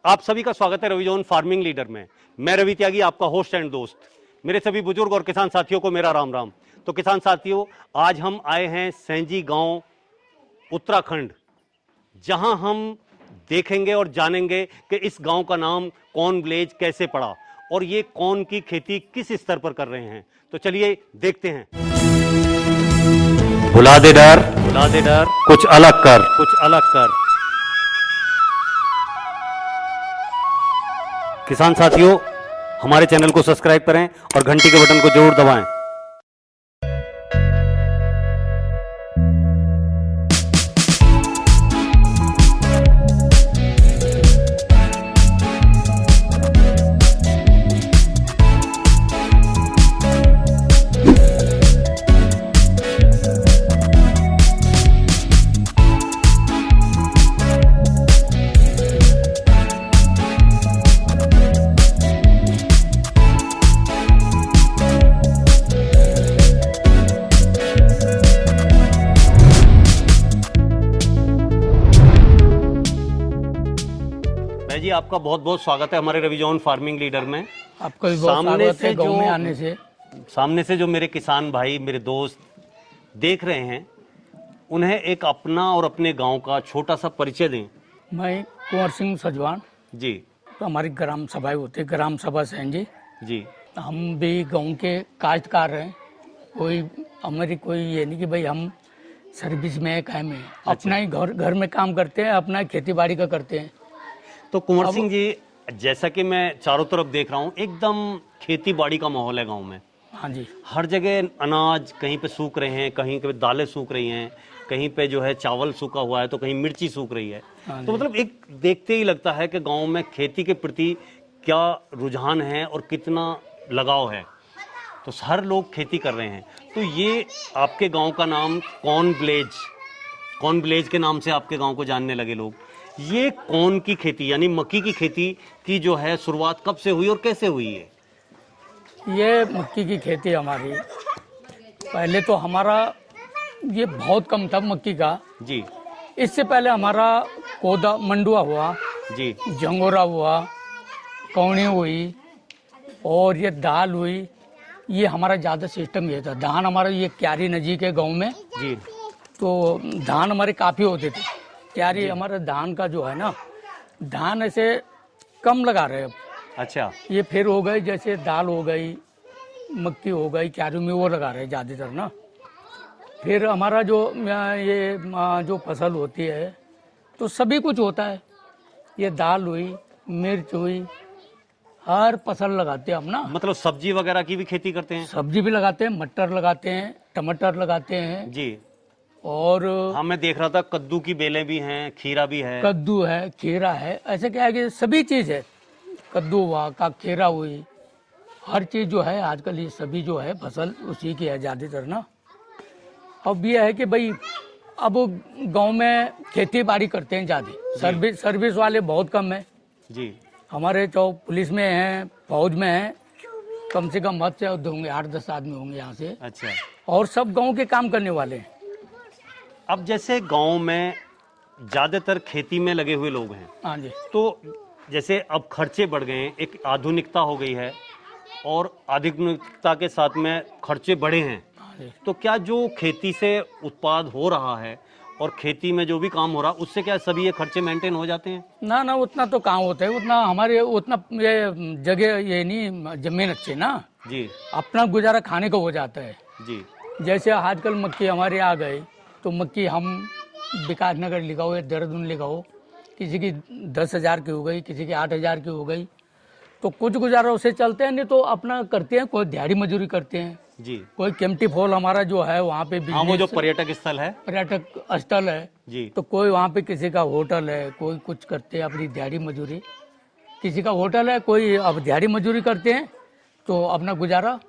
आप सभी का स्वागत है रविजोन फार्मिंग लीडर में। मैं रवि त्यागी, आपका होस्ट एंड दोस्त। मेरे सभी बुजुर्ग और किसान साथियों को मेरा राम राम। तो किसान साथियों, आज हम आए हैं सैंजी गांव, उत्तराखंड, जहां हम देखेंगे और जानेंगे कि इस गांव का नाम कॉर्न विलेज कैसे पड़ा और ये कॉर्न की खेती किस स्तर पर कर रहे हैं। तो चलिए देखते हैं। भुला दे डर, कुछ अलग कर। किसान साथियों, हमारे चैनल को सब्सक्राइब करें और घंटी के बटन को जरूर दबाएं। जी, आपका बहुत बहुत स्वागत है हमारे रविजोन फार्मिंग लीडर में। आपका भी बहुत स्वागत है गांव में आने से। सामने से जो मेरे किसान भाई, मेरे दोस्त देख रहे हैं, उन्हें एक अपना और अपने गांव का छोटा सा परिचय दें। मैं कुंवर सिंह सजवान जी। तो हमारी ग्राम सभाएं होती है, ग्राम सभा सैंजी जी। हम भी गांव के काश्तकार हैं। हमारी कोई ये नहीं कि भाई हम सर्विस में है, कायम में अपना ही घर में काम करते हैं, अपना खेती बाड़ी का करते हैं। तो कुंवर सिंह जी, जैसा कि मैं चारों तरफ देख रहा हूँ, एकदम खेती बाड़ी का माहौल है गांव में। हाँ जी। हर जगह अनाज कहीं पे सूख रहे हैं, कहीं पे दालें सूख रही हैं, कहीं पे जो है चावल सूखा हुआ है, तो कहीं मिर्ची सूख रही है। तो मतलब एक देखते ही लगता है कि गांव में खेती के प्रति क्या रुझान है और कितना लगाव है। तो हर लोग खेती कर रहे हैं। तो ये आपके गांव का नाम कॉर्न विलेज के नाम से आपके गांव को जानने लगे लोग। ये कॉर्न की खेती यानी मक्की की खेती की जो है शुरुआत कब से हुई और कैसे हुई है? ये मक्की की खेती हमारी पहले तो हमारा ये बहुत कम था मक्की का जी। इससे पहले हमारा कोदा मंडुआ हुआ जी, झंगोरा हुआ, कौनी हुई और ये दाल हुई। ये हमारा ज़्यादा सिस्टम ये था। धान हमारा ये क्यारी नजीक है गांव में जी। तो धान हमारे काफ़ी होते थे। क्यारी हमारा धान का जो है ना, धान ऐसे कम लगा रहे अब। अच्छा। ये फिर हो गई, जैसे दाल हो गई, मक्की हो गई, क्यारी में वो लगा रहे ज़्यादातर ना। फिर हमारा जो ये जो फसल होती है तो सभी कुछ होता है। ये दाल हुई, मिर्च हुई, हर फसल लगाते हैं हम ना। मतलब सब्जी वगैरह की भी खेती करते हैं? सब्जी भी लगाते हैं, मटर लगाते हैं, टमाटर लगाते हैं जी। और हाँ, मैं देख रहा था कद्दू की बेलें भी हैं, खीरा भी है। कद्दू है, खीरा है, ऐसे क्या है कि सभी चीज़ है। कद्दू हुआ का, खीरा हुई, हर चीज़ जो है आजकल ये सभी जो है फसल उसी की है ज़्यादातर ना। अब ये है कि भाई अब गांव में खेती बाड़ी करते हैं ज़्यादा, सर्विस वाले बहुत कम है जी। हमारे। जो पुलिस में हैं, फौज में हैं, कम से कम हद से होंगे 8-10 आदमी होंगे यहाँ से। अच्छा। और सब गांव के काम करने वाले हैं। अब जैसे गांव में ज़्यादातर खेती में लगे हुए लोग हैं, हाँ जी। तो जैसे अब खर्चे बढ़ गए हैं, एक आधुनिकता हो गई है और आधुनिकता के साथ में खर्चे बढ़े हैं। हाँ जी। तो क्या जो खेती से उत्पाद हो रहा है और खेती में जो भी काम हो रहा है, उससे क्या सभी ये खर्चे मेंटेन हो जाते हैं? ना उतना तो काम होता है, उतना हमारे उतना ये जगह ये नहीं, जमीन अच्छी ना जी। अपना गुजारा खाने को हो जाता है जी। जैसे आजकल मक्की हमारे आ गई तो मक्की हम विकास नगर लिखाओ या देहरादून लिखाओ, किसी की 10,000 की हो गई, किसी की 8,000 की हो गई, तो कुछ गुजारा उससे चलते हैं। नहीं तो अपना करते हैं, कोई दिहाड़ी मजदूरी करते हैं जी। कोई केम्प्टी फॉल हमारा जो है वहाँ पे हाँ, वो जो पर्यटक स्थल है जी, तो कोई वहाँ पे किसी का होटल है, कोई कुछ करते हैं अपनी दिहाड़ी मजदूरी। किसी का होटल है, कोई अब दिहाड़ी मजदूरी करते हैं तो अपना गुजारा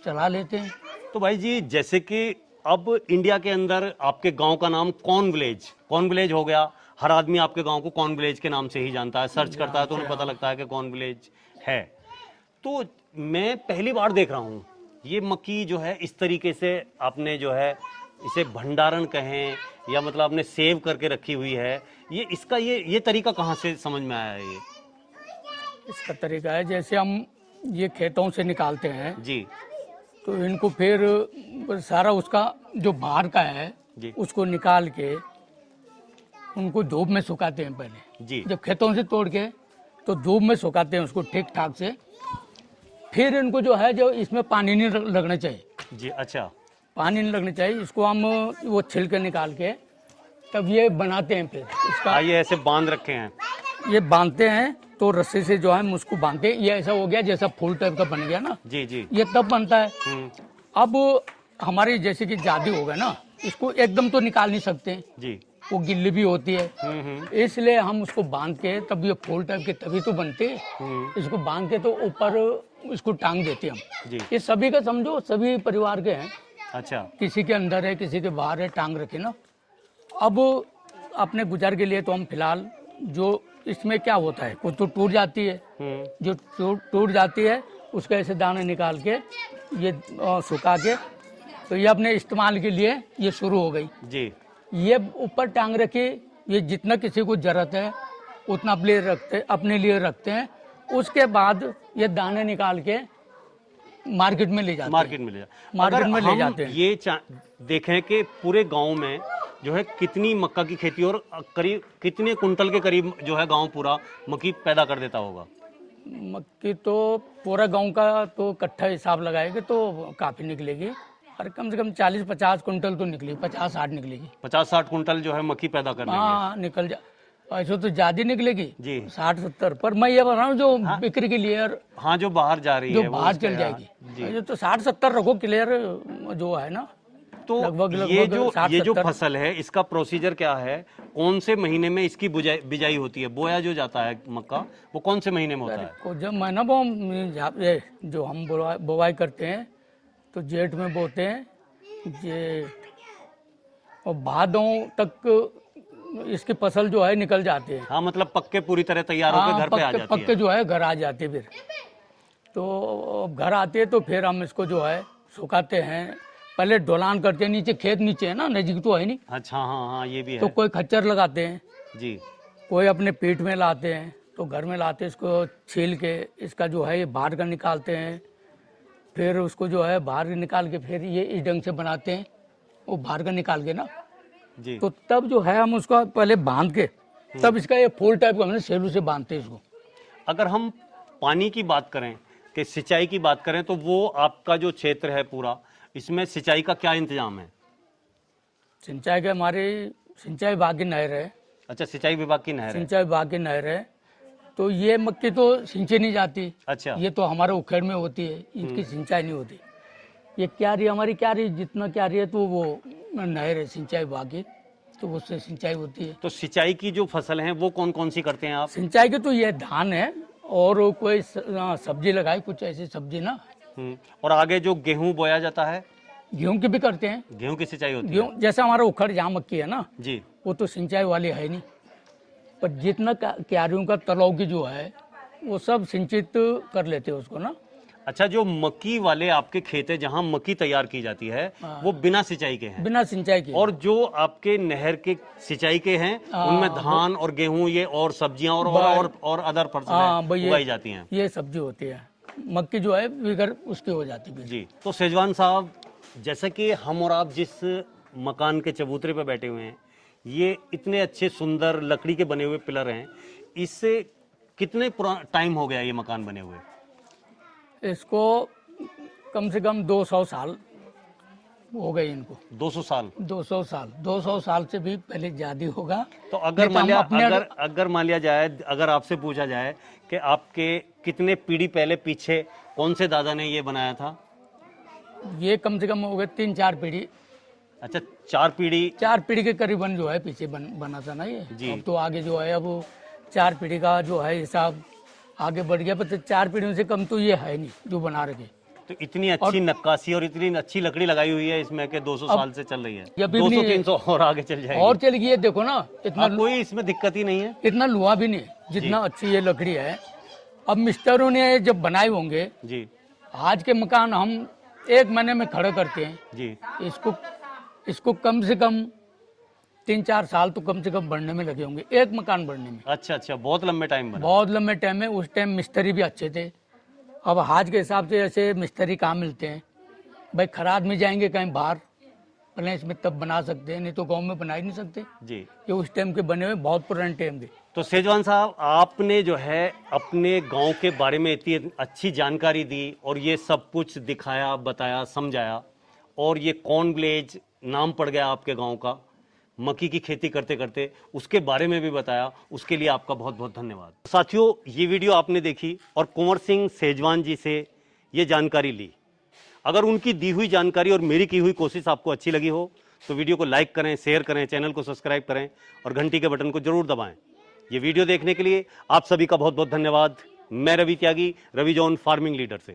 चला लेते हैं। तो भाई जी, जैसे कि अब इंडिया के अंदर आपके गांव का नाम कॉर्न विलेज हो गया। हर आदमी आपके गांव को कॉर्न विलेज के नाम से ही जानता है, सर्च करता है तो उन्हें पता लगता है कि कॉर्न विलेज है। तो मैं पहली बार देख रहा हूँ ये मक्की जो है इस तरीके से आपने जो है इसे भंडारण कहें या मतलब आपने सेव करके रखी हुई है, ये इसका ये तरीका कहाँ से समझ में आया है? इसका तरीका है, जैसे हम ये खेतों से निकालते हैं जी तो इनको फिर सारा उसका जो बाहर का है जी उसको निकाल के उनको धूप में सुखाते हैं पहले। जी जब खेतों से तोड़ के तो धूप में सुखाते हैं उसको ठीक ठाक से। फिर इनको जो है, जो इसमें पानी नहीं लगना चाहिए, जी। अच्छा, पानी नहीं लगना चाहिए। इसको हम वो छिलके निकाल के तब ये बनाते हैं। फिर इसका ये ऐसे बांध रखे हैं। ये बांधते हैं तो रस्सी से जो है हम उसको बांधते हैं। ये ऐसा हो गया जैसा फूल टाइप का बन गया ना, जी जी। ये तब बनता है। हम्म, अब हमारी जैसे कि जादी होगा ना, इसको एकदम तो निकाल नहीं सकते, जी। वो गिल्ली भी होती है, इसलिए हम उसको बांध के तब ये फूल टाइप के तभी तो बनते हैं। इसको बांध के तो ऊपर इसको टांग देते हैं हम। जी। ये सभी का समझो, सभी परिवार के हैं, अच्छा, किसी के अंदर है किसी के बाहर है, टांग रखे ना। अब अपने गुजर के लिए तो हम फिलहाल जो इसमें क्या होता है, कुछ तो टूट जाती है, जो टूट जाती है उसके ऐसे दाने निकाल के ये सुखा के तो ये अपने इस्तेमाल के लिए ये शुरू हो गई। जी ये ऊपर टांग रखी, ये जितना किसी को जरूरत है उतना अपने लिए रखते हैं। उसके बाद ये दाने निकाल के मार्केट में ले जाते हैं। मार्केट में ले मार्केट में ले हम जाते हैं। ये देखें कि पूरे गांव में जो है कितनी मक्का की खेती और करीब कितने कुंटल के करीब जो है गांव पूरा मक्की पैदा कर देता होगा। मक्की तो पूरा गांव का तो कट्ठा हिसाब लगाएंगे तो काफी निकलेगी, और कम से कम 40-50 कुंटल तो निकलेगी, 50-60 निकलेगी। 50-60 कुंटल जो है मक्की पैदा कर देंगे। हाँ निकल जा, ऐसे तो ज्यादा निकलेगी जी। 60-70, पर मैं ये बता रहा हूँ जो बिक्री के लिए और हाँ, जो बाहर जा रही जो है वो बाहर उसके- चल हाँ, जाएगी, जी। ये तो 60-70 रखो क्लियर जो है ना। तो लगभग ये जो 60-70 फसल है इसका प्रोसीजर क्या है, कौन से महीने में इसकी बिजाई होती है, बोया जो जाता है मक्का वो कौन से महीने में होता है? को जब महीना वो ये जो हम बुवाई करते हैं तो जेठ में बोते हैं, जेठ और भादों तक इसकी फसल जो है निकल जाती है। हाँ, मतलब पक्के पूरी तरह तैयार होकर घर पे आ जाती पक्के जो है घर आ जाते फिर। तो अब घर आते हैं तो फिर हम इसको जो है सुखाते हैं, पहले ढोलान करते हैं, नीचे खेत नीचे है ना, नजदीक तो है नहीं, है। अच्छा, हाँ हाँ, ये भी है। तो कोई खच्चर लगाते हैं, जी कोई अपने पीठ में लाते हैं, तो घर में लाते हैं, इसको छील के इसका जो है ये बाहर का निकालते हैं। फिर उसको जो है बाहर निकाल के फिर ये इस ढंग से बनाते हैं, वो बाहर का निकाल के ना, जी। तो तब जो है हम उसको पहले बांध के तब इसका ये फूल टाइप का हमने सेलू से बांधते हैं इसको। अगर हम पानी की बात करें कि सिंचाई की बात करें तो वो आपका जो क्षेत्र है पूरा, इसमें सिंचाई का क्या इंतजाम है? सिंचाई के हमारे सिंचाई विभाग की नहर है, अच्छा, सिंचाई विभाग की नहर है। सिंचाई विभाग की नहर है, तो ये मक्की तो सिंचाई नहीं जाती, अच्छा, ये तो हमारे उखेड़ में होती है, इसकी सिंचाई नहीं होती। ये क्यारी हमारी क्यारी जितना क्यारी है तो वो नहर है सिंचाई विभाग की, तो उससे सिंचाई होती है। तो सिंचाई की जो फसल है वो कौन कौन सी करते हैं आप? सिंचाई की तो ये धान है और कोई सब्जी लगाई, कुछ ऐसी सब्जी ना। और आगे जो गेहूं बोया जाता है, गेहूं की भी करते हैं, गेहूं की सिंचाई होती है। गेहूं जैसा हमारा उखड़ जहाँ मक्की है ना, जी वो तो सिंचाई वाली है नहीं, पर जितना क्यारियों का तलाव की जो है वो सब सिंचित कर लेते हैं उसको ना। अच्छा, जो मक्की वाले आपके खेत है जहाँ मक्की तैयार की जाती है वो बिना सिंचाई के हैं, बिना सिंचाई के। और जो आपके नहर के सिंचाई के हैं उनमें धान और गेहूं ये और सब्जियां और अदर फसलें उगाई जाती हैं। ये सब्जी होती है, मक्की जो है बिगर उसकी हो जाती है। जी। तो सेजवान साहब, जैसा कि हम और आप जिस मकान के चबूतरे पे बैठे हुए हैं, ये इतने अच्छे सुंदर लकड़ी के बने हुए पिलर हैं, इससे कितने टाइम हो गया ये मकान बने हुए? इसको कम से कम 200 साल हो गए इनको। 200 साल? 200 साल, 200 साल से भी पहले ज्यादा होगा। तो अगर मान लिया जाए, अगर आपसे पूछा जाए कि आपके कितने पीढ़ी पहले पीछे कौन से दादा ने ये बनाया था? ये कम से कम हो गए 3-4 पीढ़ी। अच्छा, 4 पीढ़ी के करीबन जो है पीछे बना था ना ये। जी। अब तो आगे जो है अब 4 पीढ़ी का जो है हिसाब आगे बढ़ गया, पर 4 पीढ़ियों से कम तो ये है नहीं जो बना रखे। तो इतनी अच्छी नक्काशी और इतनी अच्छी लकड़ी लगाई हुई है इसमें कि 200 साल से चल रही है। 200-300 और आगे चल जाएगी। और चल गई है, देखो ना, इतना कोई इसमें दिक्कत ही नहीं है, इतना लोहा भी नहीं, जितना अच्छी ये लकड़ी है। अब मिस्त्रियों ने जब बनाए होंगे जी, आज के मकान हम 1 महीने में खड़े करते हैं जी, इसको कम से कम 3-4 साल तो कम से कम बनने में लगे होंगे, एक मकान बनने में। अच्छा अच्छा, बहुत लंबे टाइम बना। बहुत लंबे टाइम में, उस टाइम मिस्त्री भी अच्छे थे। अब आज के हिसाब से ऐसे मिस्त्री कहाँ मिलते हैं भाई, खराब में जाएंगे कहीं बाहर प्लेस में तब बना सकते हैं, नहीं तो गांव में बना ही नहीं सकते। जी। ये उस टाइम के बने हुए बहुत पुराने टाइम के। तो सेजवान साहब, आपने जो है अपने गांव के बारे में इतनी अच्छी जानकारी दी और ये सब कुछ दिखाया, बताया, समझाया, और ये कॉर्न विलेज नाम पड़ गया आपके गांव का, मक्की की खेती करते करते उसके बारे में भी बताया, उसके लिए आपका बहुत बहुत धन्यवाद। साथियों, ये वीडियो आपने देखी और कुंवर सिंह सेजवान जी से ये जानकारी ली। अगर उनकी दी हुई जानकारी और मेरी की हुई कोशिश आपको अच्छी लगी हो तो वीडियो को लाइक करें, शेयर करें, चैनल को सब्सक्राइब करें और घंटी के बटन को जरूर दबाएं। ये वीडियो देखने के लिए आप सभी का बहुत बहुत धन्यवाद। मैं रवि त्यागी, रवि जॉन फार्मिंग लीडर से।